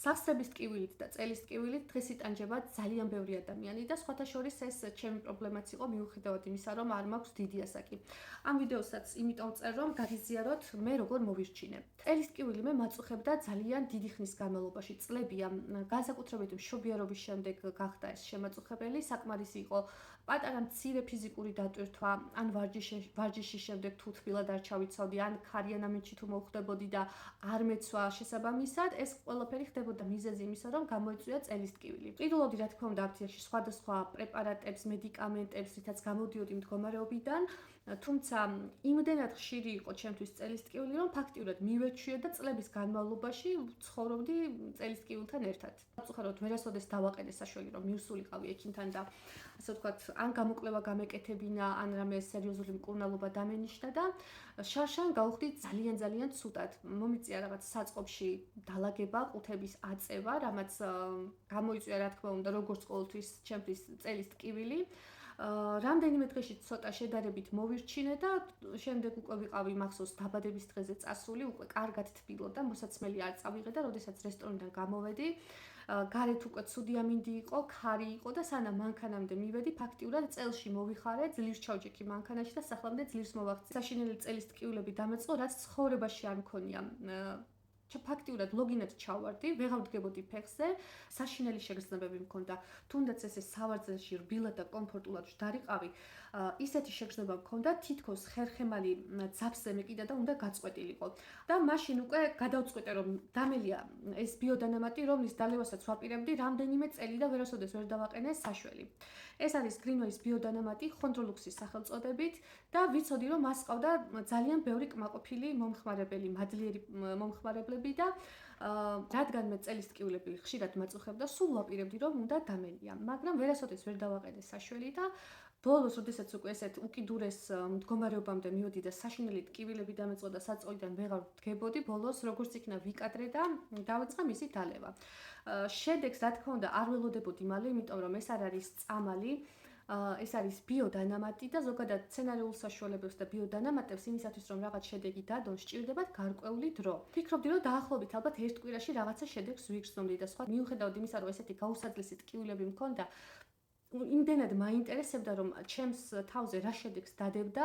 სახსრების ტკივილით და წელის ტკივილით დღეს იტანჯება ძალიან ბევრი ადამიანი და სხვათა შორის ეს ჩემი პრობლემაც იყო მიუხედავად იმისა, რომ არ მაქვს დიდი ასაკი. ამ ვიდეოსაც იმიტომ წერ, რომ გაგიზიაროთ მე როგორ მოვირჩინე. წელის ტკივილი მე მაწუხებდა ძალიან დიდი ხნის განმავლობაში, წლებია, განსაკუთრებით მშობიარობის შემდეგ გახდა ეს შემაწუხებელი, საკმარისი იყო პატარა მცირე ფიზიკური დატვირთვა, ან ვარჯიშის შემდეგ თუ თბილად არ ჩავიცავდი, ან ქარიან ამინჩი თუ მოვხდებოდი და არ მეცვა შესაბამისად, ეს ყველაფერი ხდებოდა მიზეზი იმისა, რომ გამოიწვია წელის ტკივილი. ყიდულობდი რა თქმა უნდა აფთიაქში სხვადასხვა პრეპარატებს, მედიკამენტებს, რითაც გამოდიოდი მდგომარეობიდან, თუმცა იმდენად ხშირი იყო ჩემთვის წელის ტკივილი, რომ ფაქტიურად მივეჩვია და წლების განმავლობაში ცხოვრობდი წელის ტკივილთან ერთად. ვწუხაროდ ვერასოდეს დავაყენე საშველი, რომ მივსულიყავი ექიმთან და ასე ვთქვათ, ან გამოკვლევა გამეკეთებინა, ან რამე სერიოზული მკურნალობა დამენიშნა და შარშან გავხდი ძალიან ცუდად. მომიწია რაღაც საწყობში დალაგება, ყუთების აწევა, რამაც გამოიწვია რა თქმა უნდა, როგორც ყოველთვის ჩემთვის წელის ტკივილი. რამდენიმე დღეში ცოტა შედარებით მოვირჩინე და შემდეგ უკვე ვიყავი მახსოვს დაბადების დღეზე წასული, უკვე კარგად თბილოდა, მოსაცმელი არ წავიღე და როდესაც რესტორნიდან გამოვედი, გარეთ უკვე ცუდი ამინდი იყო, ქარი იყო და სანამ მანქანამდე მივედი, ფაქტიურად წელში მოვიხარე, ძლივს ჩავჭექი მანქანაში და სახლამდე ძლივს მოვაღწია. საშინელი წელის ტკივილები დამეწყო, რაც ცხოვრებაში არ მქონია. ფაქტიურად ლოგინად ჩავარდი, ვეღარ ვდგებოდი ფეხზე, საშინელი შეგრძნებები მქონდა. თუნდაც ესე სავარძელში რბილად და კომფორტულად ვდარიყავი, ისეთი შეგრძნება მქონდა, თითქოს ხერხემალი ძაბზე მეკიდა და უნდა გაწყვეტილიყო. და მაშინ უკვე გადავწყვიტე, რომ დამელია ეს ბიოდანამატი, რომლის დალევასაც ვაპირებდი რამდენიმე წელი და ვერასოდეს ვერ დავაყენე საშველი. ეს არის Greenway-ის ბიოდანამატი Chondroluxis სახელწოდებით და ვიცოდი, რომ მას ყავდა ძალიან ბევრი კმაყოფილი მომხმარებელი, მადლიერი მომხმარებლები და რადგან მე წელის ტკივილები ხშირად მაწუხებდა, სულ ვაპირებდი, რომ უნდა დამელია, მაგრამ ვერასოდეს ვერ დავაყენე საშველი და ბოლოს, როდესაც უკვე ესეთ უკიდურეს მდგომარეობამდე მივედი და საშინელი ტკივილები დამეწყო და საწოლიდან ვეღარ ვდგებოდი, ბოლოს როგორც იქნა ვიკადრე და დავიწყე მისი დალევა. შედეგს რა თქმა უნდა არ ველოდებოდი მალე, იმიტომ რომ ეს არ არის წამალი, ეს არის ბიოდანამატი და ზოგადად სცენარიულ საშუალებებს და ბიოდანამატებს იმისათვის რომ რაღაც შედეგი დადონ, სჭირდებათ გარკვეული დრო. ვფიქრობდი რომ დაახლოებით ალბათ ერთ კვირაში რაღაცა შედეგს ვიგრძნობდი და სხვა. მიუხედავად იმისა, რომ ესეთი გაუსაძლისი ტკივილები მქონდა, იმდენად მაინტერესებდა, რომ ჩემს თავზე რა შედეგს დადებდა,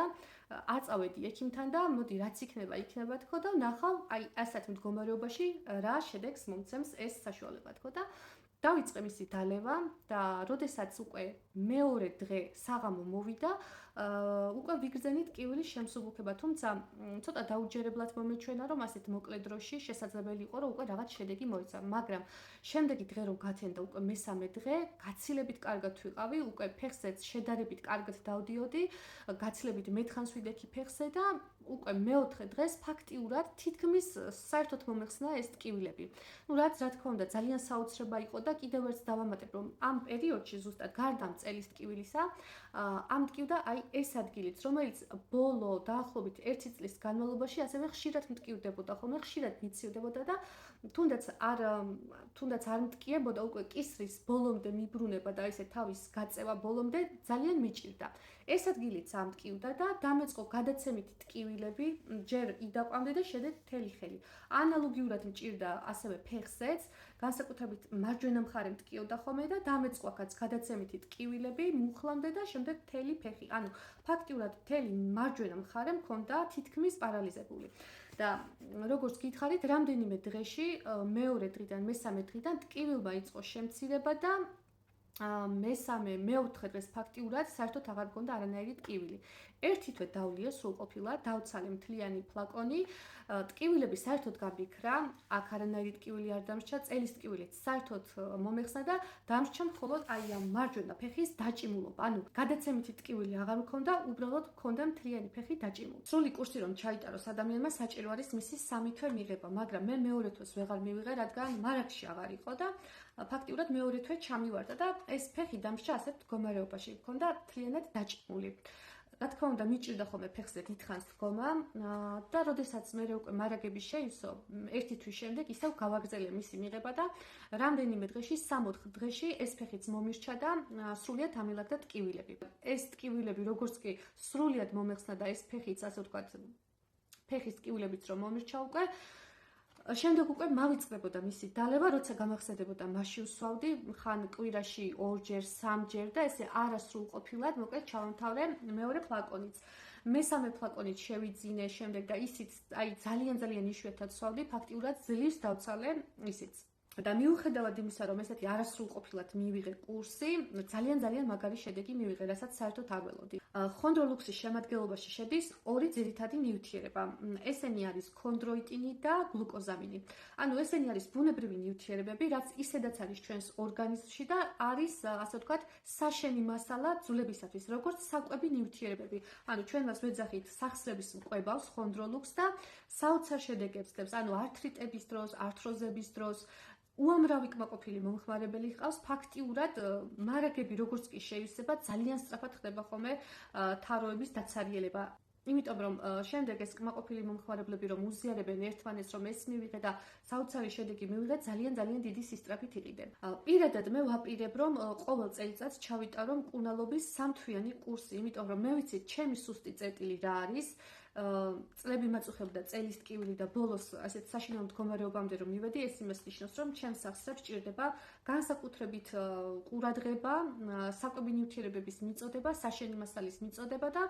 აწავედი ექიმთან და მოდი რაც იქნება, იქნება თქო და ნახავ, აი ასეთ მდგომარეობაში რა შედეგს მომცემს ეს საშუალება თქო და დავიწყე მისი დალევა და როდესაც უკვე მეორე დღე საღამო მოვიდა, უკვე ვიგრძენით ტკივილის შემსუბუქება, თუმცა ცოტა დაუჯერებლად მომეჩვენა, რომ ასეთ მოკლე დროში შესაძლებელი იყო, რომ უკვე რაღაც შედეგი მოეცა, მაგრამ შემდეგი დღე რომ გათენდა უკვე მესამე დღე, გაცილებით კარგად ვიყავი, უკვე ფეხზეც შედარებით კარგად დავდიოდი, გაცილებით მეთხანს ვიდექი ფეხზე და უკვე მეოთხე დღეს ფაქტიურად თითქმის საერთოდ მომეხსნა ეს ტკივილები. რაც რა თქმა უნდა ძალიან საოცრება იყო და კიდევ ერთს დავამატებ, რომ ამ პერიოდში ზუსტად გარდა წელის ტკივილისა, ამტკივდა აი ეს ადგილიც, რომელიც ბოლო დაახლოებით 1 წლის განმავლობაში ასევე ხშირად მტკივდებოდა, ხოლმე ხშირად მიცივდებოდა და თუნდაც არ მტკიებოდა, უკვე კისრის ბოლომდე მიბრუნება და ესე თავის გაწევა ბოლომდე ძალიან მიჭირდა. ეს ადგილიც ამტკივდა და დამეწყო გადაცემითი ტკივილები, ჯერ იდაყვამდე და შემდეგ მთელი ხელი. ანალოგიურად მჭირდა ასევე ფეხზეც, განსაკუთრებით მარჯვენა მხარე მტკიოდა ხოლმე და დამეწყო აქაც გადაცემითი ტკივილები, მუხლამდე და შემდეგ მთელი ფეხი. ანუ ფაქტიურად მთელი მარჯვენა მხარე მქონდა თითქმის პარალიზებული. და როგორც გითხარით, რამდენიმე დღეში, მეორე დღიდან, მესამე დღიდან ტკივილმა იწყო შემცირება და მესამე, მეოთხე დღეს ფაქტიურად საერთოდ აღარ მქონდა არანაირი ტკივილი. ერთი თვე დავლია სრულყოფილად, დავცალე მთლიანი ფლაკონი, ტკივილები საერთოდ გამიქრა, აქ არანაირი ტკივილი არ დამრჩა, წელის ტკივილიც საერთოდ მომეხსნა და დამრჩა მხოლოდ აი ამ მარჯვენა ფეხის დაჭიმულობა. ანუ გადაცემითი ტკივილი აღარ მქონდა, უბრალოდ მქონდა მთლიანი ფეხი დაჭიმული. სრული კურსი რომ ჩაიტაროს ადამიანმა საჭირო არის მისი 3 თვე მიღება, მაგრამ მე მეორე თვეს ვეღარ მივიღე, რადგან მარაგში აღარ იყო და ფაქტიურად მეორე თვე ჩამივარდა და ეს ფეხი დამრჩა ასეთ მდგომარეობაში, მქონდა მთლიანად დაჭიმული. რა თქმა უნდა, მიჭირდა ხოლმე ფეხზე დიდხანს დგომა და როდესაც მე უკვე მარაგები შეივსო, ერთი თვის შემდეგ ისევ გავაგრძელე მისი მიღება და რამდენიმე დღეში, 3-4 დღეში ეს ფეხიც მომირჩა და სრულიად ამილაგდა ტკივილები. ეს ტკივილები როგორც კი სრულიად მომეხსნა და ეს ფეხიც, ასე ვთქვათ, ფეხის ტკივილებიც რომ მომირჩა უკვე, შემდეგ უკვე მავიწყდებოდა მისი დალევა, როცა გამახსენდებოდა მასში ვსვავდი, ხან კვირაში 2-ჯერ, 3-ჯერ და ესე არასრულ ყოფილად, მოკლედ ჩავამთავრე მეორე ფლაკონიც. მესამე ფლაკონით შევიძინე შემდეგ და ისიც ძალიან იშვიათად ვსვავდი, ფაქტიურად ძლივს დავცალე ისიც. და მიუხედავად იმისა, რომ ესეთი არასრულყოფილად მივიღე კურსი, ძალიან მაგარი შედეგი მივიღე, რასაც საერთოდ არ ველოდი. ხონდროლუქსის შემადგენლობაში შედის ორი ძირითადი ნივთიერება. ესენი არის ქონდროიტინი და გლუკოზამინი. ანუ ესენი არის ბუნებრივი ნივთიერებები, რაც ისედაც არის ჩვენს ორგანიზმში და არის, ასე ვთქვათ, საშენი მასალა ძვლებისათვის, როგორც საკვები ნივთიერებები. ანუ ჩვენ მას ვეძახით სახსრების მკვებავს ხონდროლუქს და საოცარ შედეგებს ძლებს, ანუ ართრიტების დროს, ართროზების დროს უამრავი კმაყოფილი მომხმარებელი ჰყავს, ფაქტიურად მარაგები როგორც კი შეივსება, ძალიან სწრაფად ხდება ხოლმე თაროების დაცარიელება. იმიტომ რომ შემდეგ ეს კმაყოფილი მომხმარებლები რომ უზიარებენ ერთმანეთს რომ ეს მივიღე და საოცარი შედეგი მივიღე, ძალიან დიდი სისწრაფით იყიდნენ. პირადად მე ვაპირებ რომ ყოველ წელიწადს ჩავიტარო მკურნალობის 3-თვიანი კურსი, იმიტომ რომ მე ვიცი ჩემი სუსტი წერტილი რა არის. წლები მაწუხებდა წელის ტკივილი და ბოლოს ასეთ საშინაო მდგომარეობამდე რომ მივედი, ეს იმას ნიშნავს, რომ ჩემს სახსრებს ჭირდება განსაკუთრებით ყურადღება, საკვები ნივთიერებების მიწოდება, საშენი მასალის მიწოდება და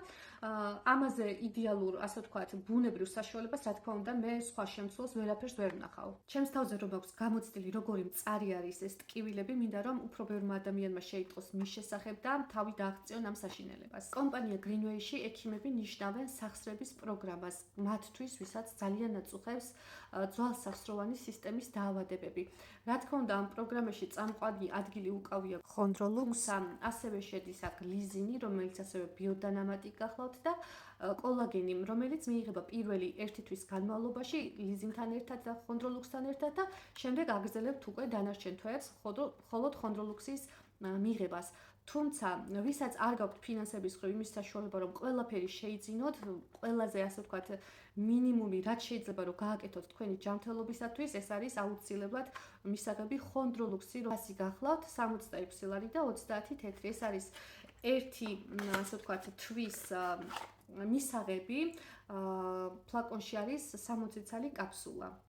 ამაზე იდეალურ, ასე ვთქვათ, ბუნებრივ საშუალებას, რა თქმა უნდა, მე სხვა შემცვლელს ვერაფერს ვერ ვნახავ. ჩემს თავზე რომ აქვს გამოცდილი, როგორი მწარი არის ეს ტკივილები, მინდა რომ უფრო ბევრმა ადამიანმა შეიტყოს მის შესახებ და თავი დააღწიონ ამ საშინელებას. კომპანია Greenway-ში ექიმები ნიშნავენ სახსრების პროგრამას მათთვის, ვისაც ძალიან აწუხებს ძვალსახსროვანი სისტემის დაავადებები. რა თქმა უნდა, ამ პროგრამაში წამყვანი ადგილი უკავია ხონდროლუქს, ასევე შედის აქ ლიზინი, რომელიც ასევე ბიოდანამატი გახლავთ და კოლაგენი, რომელიც მიიღება პირველი 1 თვის განმავლობაში ლიზინთან ერთად და ხონდროლუქსთან ერთად და შემდეგ აგრძელებთ უკვე დანარჩენ თვეებს მხოლოდ ხონდროლუქსის მიღებას. თუმცა, ვისაც არ გაქვთ ფინანსების მხრივ იმის საშუალება, რომ ყველაფერი შეიძინოთ, ყველაზე ასე ვთქვათ, მინიმუმი რაც შეიძლება რომ გააკეთოთ თქვენი ჯანმრთელობისათვის, ეს არის აუცილებლად მისაღები ხონდროლუქსი, რასი გახლავთ 66 ლარი და 30 თეთრი. ეს არის ერთი, ასე ვთქვათ, თვის მისაღები, ფლაკონში არის 60 ცალი კაფსულა.